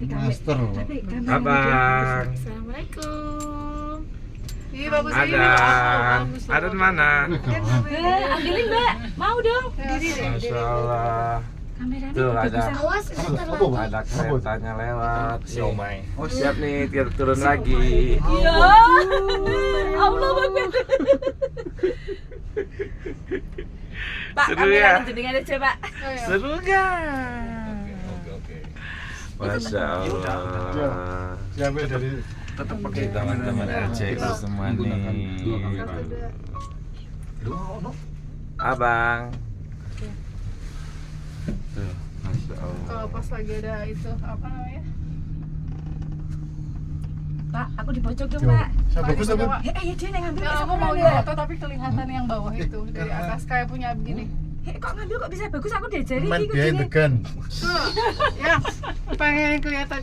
Master. Abang. Assalamualaikum. Iya bagus Ada. Ada di mana? Ambilin Mbak, mau dong. Masya Allah. Kameranya Tuh ada. awas Ada keretanya lewat. Siomay. Oh siap nih, turun lagi. Iya. Allah Akbar. Pak, Seru kamera ya? jenengan aja Pak. Seru gak? Masya Allah. Siapa dari Tetap pakai teman-teman RC itu semua nih. Abang. Tuh, Masya Allah. Kalau pas lagi ada itu apa namanya? Pak, aku di pojok dong Pak. Siapa bagus tapi Iya dia yang ngambil. Ya bisa aku mau ngambil. foto tapi kelihatan yang bawah itu dari atas kayak punya begini. Kok ngambil kok bisa bagus aku diajari main iki behind the kucingnya. gun. Tuh, ya pengen kelihatan